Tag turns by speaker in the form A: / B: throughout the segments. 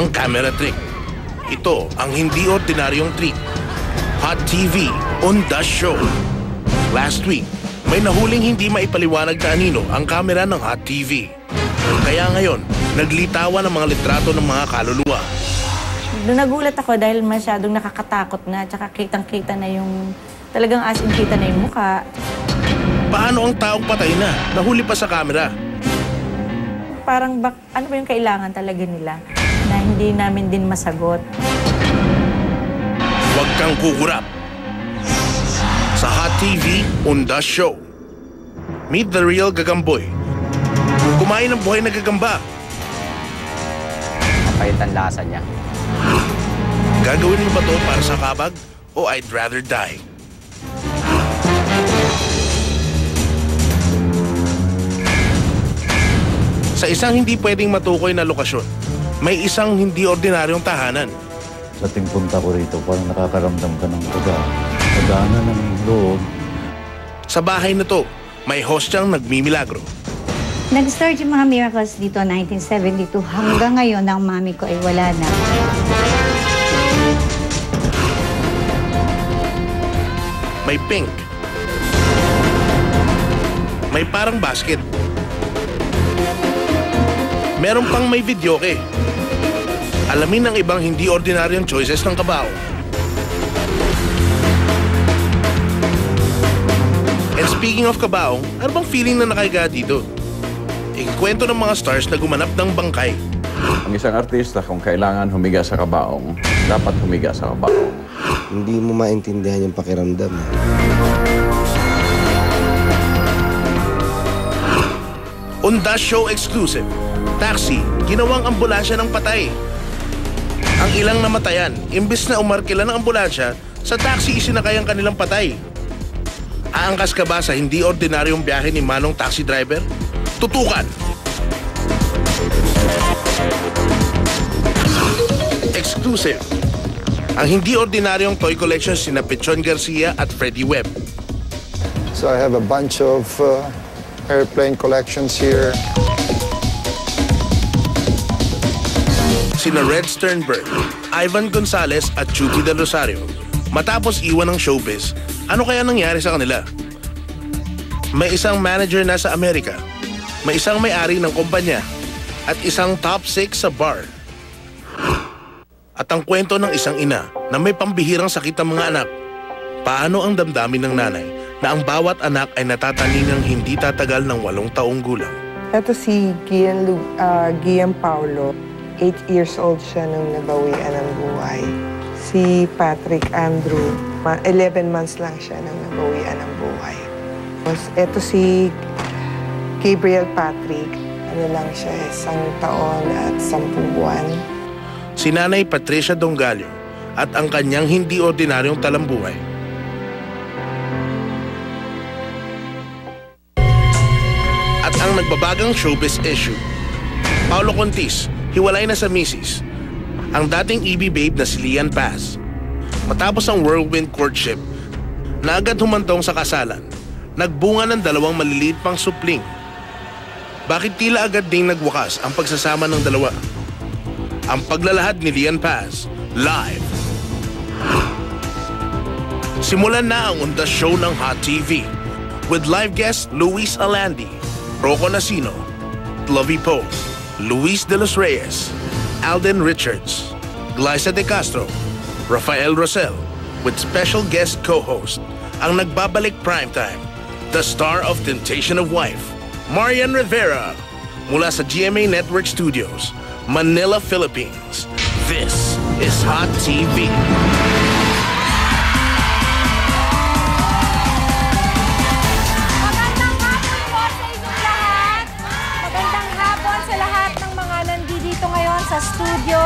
A: ang camera trick. Ito ang hindi ordinaryong trick. Hot TV on the show. Last week, may nahuling hindi maipaliwanag na anino ang camera ng Hot TV. Kaya ngayon, naglitawan ang mga litrato ng mga kaluluwa.
B: Nagulat ako dahil masyadong nakakatakot na, tsaka kitang-kita na yung, talagang as in kita na yung mukha.
A: Paano ang taong patay na, nahuli pa sa camera?
B: Parang ano ba yung kailangan talaga nila na hindi namin din masagot.
A: Huwag kang kukurap. Sa Hot TV on the show. Meet the real Gagamboy. Kumain ng buhay na gagamba.
C: Mapait ang lasa niya.
A: Gagawin mo ba to para sa kabag o I'd rather die? Sa isang hindi pwedeng matukoy na lokasyon, may isang hindi ordinaryong tahanan.
D: Sa ating punta ko rito, parang nakakaramdam ka ng pagana ng loob.
A: Sa bahay na to, may hostyang nagmimilagro.
E: Nag-start yung mga miracles dito 1972. Hanggang ngayon, ang mami ko ay wala na.
A: May pink. May parang basket. Meron pang may videoke. Alamin ang ibang hindi ordinaryong choices ng Kabao. And speaking of Kabao, ano bang feeling na nakahiga dito? Ikikwento ng mga stars na gumanap ng bangkay.
F: Ang isang artista, kung kailangan humiga sa kabaong, dapat humiga sa kabaong.
G: Hindi mo maintindihan yung pakiramdam.
A: On the show exclusive, Taxi, ginawang ambulansya ng patay. Ang ilang namatayan, imbis na umarkila ng ambulansya, sa taxi isinakay ang kanilang patay. Aangkas ka ba sa hindi ordinaryong biyahe ni Manong taxi driver? Tutukan! Exclusive. Ang hindi ordinaryong toy collection sina Pichon Garcia at Freddie Webb.
H: So I have a bunch of airplane collections here.
A: Sina Red Sternberg, Ivan Gonzalez at Chucky Del Rosario. Matapos iwan ng showbiz, ano kaya nangyari sa kanila? May isang manager na sa Amerika, may isang may-ari ng kumpanya, at isang top 6 sa bar. At ang kwento ng isang ina na may pambihirang sakit ng mga anak. Paano ang damdamin ng nanay na ang bawat anak ay natataningang hindi tatagal ng 8 taong gulang?
I: Ito si Gian Paulo. 8 years old siya nung nabawian ng buhay. Si Patrick Andrew, 11 months lang siya nung nabawian ng buhay. Ito si Gabriel Patrick, ano lang siya, 1 taon at 10 buwan.
A: Si Nanay Patricia Dongallo at ang kanyang hindi ordinaryong talambuhay. At ang nagbabagang showbiz issue. Paolo Contis, hiwalay na sa misis. Ang dating EB babe na si Lian Paz. Matapos ang whirlwind courtship, na agad humantong sa kasalan, nagbunga ng 2 maliliit pang supling. Bakit tila agad ding nagwakas ang pagsasama ng dalawa? Ang paglalahad ni Lian Paz, live. Simulan na ang On The Show ng Hot TV with live guests Luis Alandi, Rocco Nacino, Lovie Poe, Luis De Los Reyes, Alden Richards, Glyza De Castro, Rafael Rosel, with special guest co-host, ang nagbabalik primetime, the star of Temptation of Wife, Marian Rivera, mula sa GMA Network Studios, Manila, Philippines. This is Hot TV.
J: Magandang hapon po sa inyong lahat. Magandang hapon sa lahat ng mga nandito ngayon sa studio.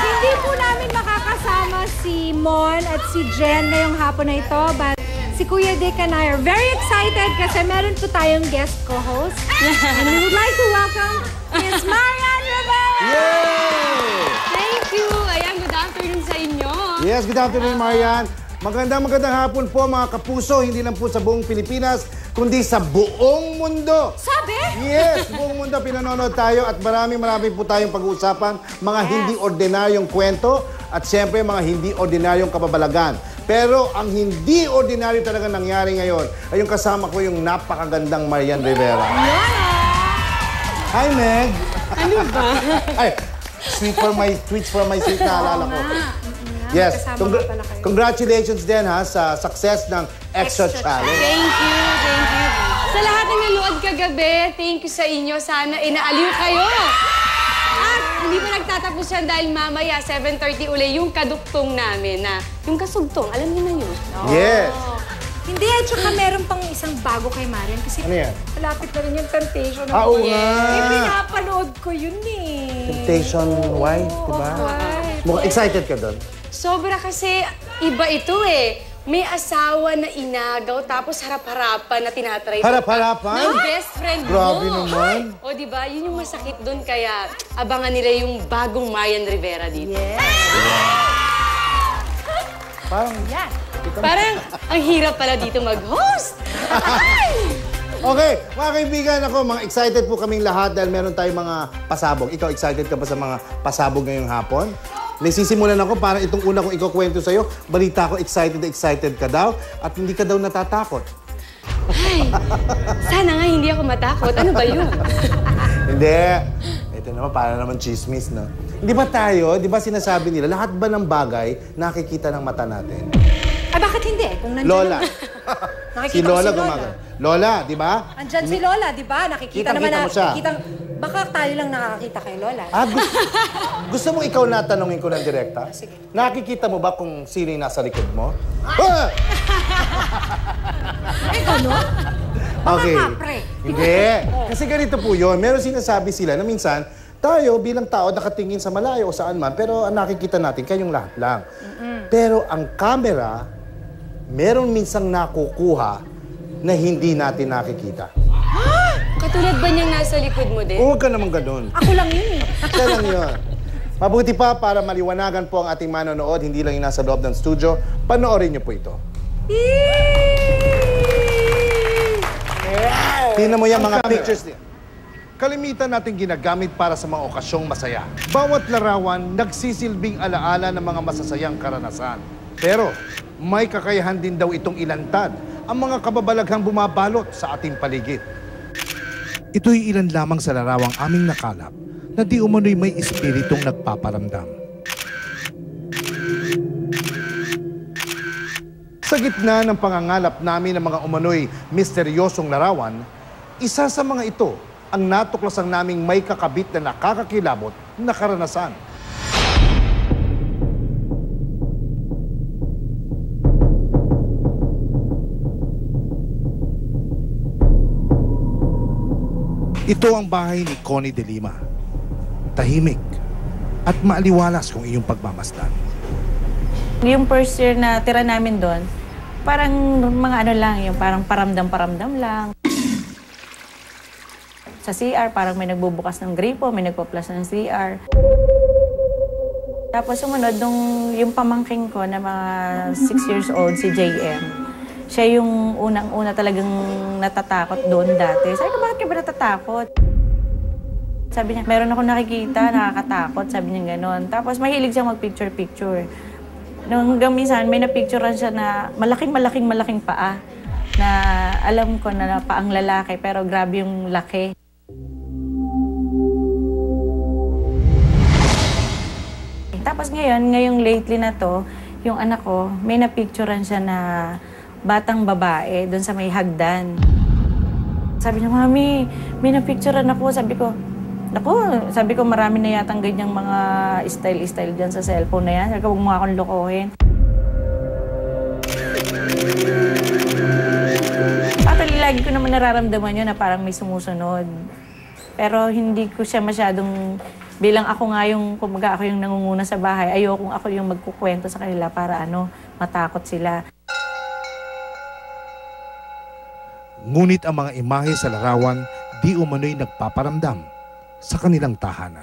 J: Hindi po namin makakasama si Mon at si Jen ngayong hapon na ito, but si Kuya Dick and I are very excited kasi meron po tayong guest co-host. And we would like to welcome Ms. Marian Rivera!
H: Yay!
J: Thank you! Ayan, good afternoon sa inyo.
H: Yes, good afternoon, Marian. Magandang hapon po mga kapuso, hindi lang po sa buong Pilipinas,
C: kundi sa buong mundo.
J: Sabi?
C: Yes, buong mundo pinanonood tayo at marami po tayong pag-uusapan. Mga hindi ordinaryong kwento at siyempre mga hindi ordinaryong kababalagan. Pero ang hindi ordinaryo talaga nangyari ngayon ay yung kasama ko yung napakagandang Marian Rivera. Hi, Meg!
J: Ano ba?
C: Ay, tweets for my sweet na alala ko. Yes, congratulations din ha sa success ng Extra Challenge.
K: Thank you. Sa lahat ng nanood kagabi, thank you sa inyo. Sana inaaliw kayo. At hindi pa nagtatapos yan dahil mamaya 7:30 uli yung kadugtong namin na yung kasugtong. Alam niyo na yun.
C: Yes.
J: Hindi, at saka meron pang isang bago kay Marian kasi
C: ano yan?
J: malapit na rin yung Temptation.
C: Oo nga.
J: Pinapanood ko yun eh.
C: Temptation Wife, diba? Mukhang excited ka doon?
K: Sobra kasi iba ito eh. May asawa na inagaw tapos harap-harapan na tinatry.
C: Harap-harapan?
K: Ng best friend mo.
C: Grabe naman.
K: O diba, yun yung masakit doon kaya abangan nila yung bagong Marian Rivera dito.
J: Yes.
C: Parang
J: Yan.
K: Parang ang hirap pala dito mag-host.
C: Okay, mga kaibigan, mga excited po kaming lahat dahil meron tayong mga pasabog. Ikaw, excited ka ba sa mga pasabog ngayong hapon? May sisimulan ako, parang itong una kong ikukwento sa'yo, balita ko, excited ka daw at hindi ka daw natatakot.
K: Ay, sana nga hindi ako matakot. Ano ba yun?
C: Hindi. Ito naman, para naman chismis, no? Hindi ba tayo, di ba sinasabi nila, lahat ba ng bagay nakikita ng mata natin?
J: Ay, bakit hindi? Kung nandiyan
C: Lola.
J: Nakikita
C: Si
J: ko
C: Lola
J: si Lola.
C: Lola, di ba?
J: Andyan si Lola, di ba? Nakikita naman
C: Kitang-kita mo siya.
J: Baka tayo lang nakakita kay Lola.
C: Gusto mo ikaw na tanungin ko ng direkta?
J: Sige.
C: Nakikita mo ba kung sino yung nasa likod mo?
J: Eh, gano'n?
C: Okay.
J: kapre.
C: Hindi. Kasi ganito po yun. Meron sinasabi sila na minsan, tayo bilang tao nakatingin sa malayo o saan man, pero ang nakikita natin, kayong lahat lang. Pero ang camera, meron minsang nakukuha na hindi natin nakikita.
K: Katulad ba niyang nasa likod mo din?
C: Huwag ka naman ganun.
J: Ako lang yun eh.
C: Siya lang yun. Mabuti pa para maliwanagan po ang ating manonood, hindi lang yung nasa loob ng studio, panoorin niyo po ito. Tingnan mo yan mga pictures niya. Kalimitan natin ginagamit para sa mga okasyong masaya. Bawat larawan, nagsisilbing alaala ng mga masasayang karanasan. Pero may kakayahan din daw itong ilantad ang mga kababalaghang bumabalot sa ating paligid. Ito'y ilan lamang sa larawang aming nakalap na di umano'y may espiritong nagpaparamdam. Sa gitna ng pangangalap namin ng mga umano'y misteryosong larawan, isa sa mga ito ang natuklasan naming may kakabit na nakakakilabot na karanasan. Ito ang bahay ni Connie de Lima. Tahimik at maaliwalas kung iyong pagmamasdan.
B: Yung first year na tira namin doon, parang mga ano lang, yung parang paramdam-paramdam lang. Sa CR, parang may nagbubukas ng gripo, may nagpa-plus ng CR. Tapos sumunod, yung pamangking ko na mga 6 years old, si JM, siya yung unang-una talagang natatakot doon dati. Sabi ko, bakit ka ba natatakot? Sabi niya, meron ako nakikita, nakakatakot. Sabi niya gano'n. Tapos mahilig siyang mag-picture-picture. Nung hanggang minsan, may napicturean siya na malaking paa. Na alam ko na paang lalaki, pero grabe yung laki. Tapos ngayong lately na to, yung anak ko, may napicturean siya na batang babae doon sa may hagdan. Sabi niya, Mami, may napicturean ako. Sabi ko, marami na yatang ganyang mga style dyan sa cellphone na yan. Sabi ko, huwag mo akong lokohin. Actually, lagi ko naman nararamdaman yun na parang may sumusunod. Pero hindi ko siya masyadong, bilang ako nga yung, kumaga ako yung nangunguna sa bahay, ayokong ako yung magkukwento sa kanila para matakot sila.
C: Ngunit ang mga imahe sa larawan, di umano'y nagpaparamdam sa kanilang tahanan.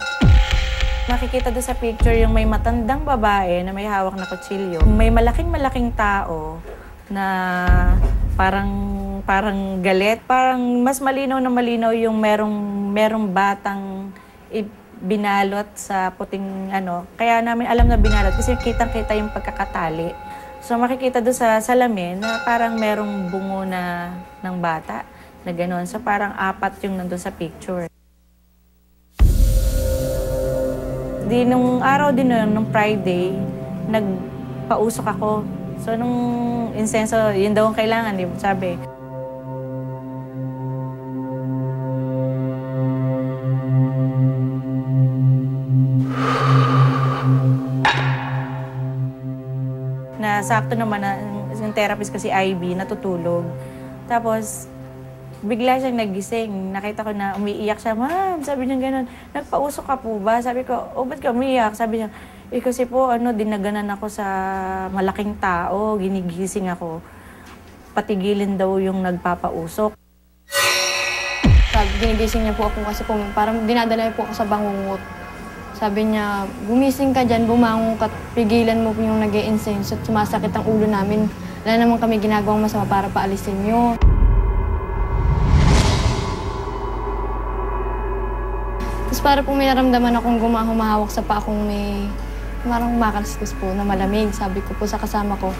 B: Makikita doon sa picture yung may matandang babae na may hawak na kutsilyo. May malaking tao na parang parang galit. Parang mas malinaw na malinaw yung merong batang binalot sa puting ano. Kaya namin alam na binalot kasi kitang-kita yung pagkakatali. So makikita doon sa salamin na parang merong bungo na ng bata na gano'n. So parang 4 yung nandun sa picture. Di nung araw din nun, nung Friday, nagpausok ako. So nung insenso, yun daw ang kailangan, di ba? Sabi. Na sakto naman na yung therapist ko si Ivy, natutulog. Tapos, bigla siyang nagising. Nakita ko na umiiyak siya. Ma'am, sabi niya gano'n, nagpausok ka po ba? Sabi ko, ba't ka umiiyak? Sabi niya, kasi po, dinaganan ako sa malaking tao, ginigising ako. Patigilin daw yung nagpapausok.
L: Ginigising niya po ako kasi po, parang dinadala po ako sa bangungot. Sabi niya, gumising ka dyan, bumangon ka, pigilan mo yung nag-i-incense at sumasakit ang ulo namin. Wala naman kami ginagawang masama para paalisin niyo. Tapos para po may naramdaman akong humahawak sa paa kung may parang makaliskus po na malamig. Sabi ko po sa kasama ko,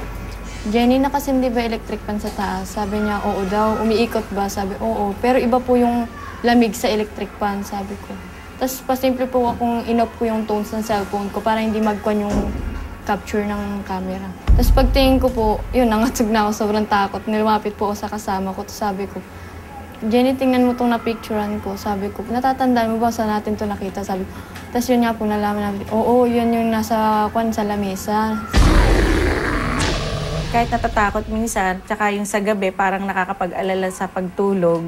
L: Jenny, nakasindi ba electric fan sa taas? Sabi niya, oo daw. Umiikot ba? Sabi, oo. Pero iba po yung lamig sa electric fan, sabi ko. Tapos pasimple po akong in-off ko yung tones ng cellphone ko para hindi magkwan yung capture ng camera. Tapos pagtingin ko po, yun, nangatog na ako, sobrang takot. Nilumapit po ako sa kasama ko. Tapos sabi ko, Jenny, tingnan mo itong na-picturean ko. Sabi ko, natatandaan mo ba saan natin ito nakita? Sabi ko, tapos yun nga po nalaman namin, oo, yun yung nasa sa lamesa.
B: Kahit natatakot minsan, tsaka yung sa gabi, parang nakakapag-alala sa pagtulog.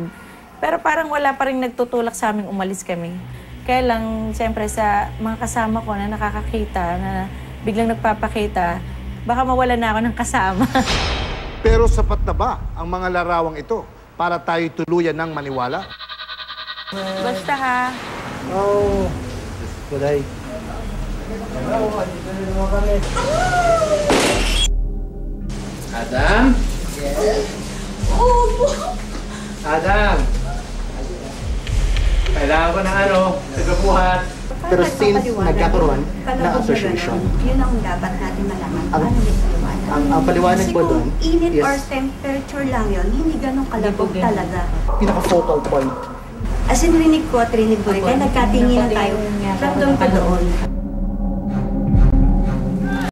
B: Pero parang wala pa rin nagtutulak sa aming umalis kami. Kaya lang, siyempre sa mga kasama ko na nakakakita, na biglang nagpapakita, baka mawala na ako ng kasama.
C: Pero sapat na ba ang mga larawang ito para tayo tuluyan ng maniwala?
B: Basta ha.
M: Oh, Buday. Adam? Yes? Adam! Kailangan ko ng tagabuhat.
N: Pero since nagkakaroon ng association,
O: yun ang dapat natin malaman. Ano yung paliwanag?
N: Ang paliwanag po doon
O: is... Kung init or temperature lang yun, hindi ganun kalabog talaga.
N: Pinaka-focal point.
O: As in, rinig ko at rinig mo rin. Kaya nagkatingin na tayo from doon pa doon.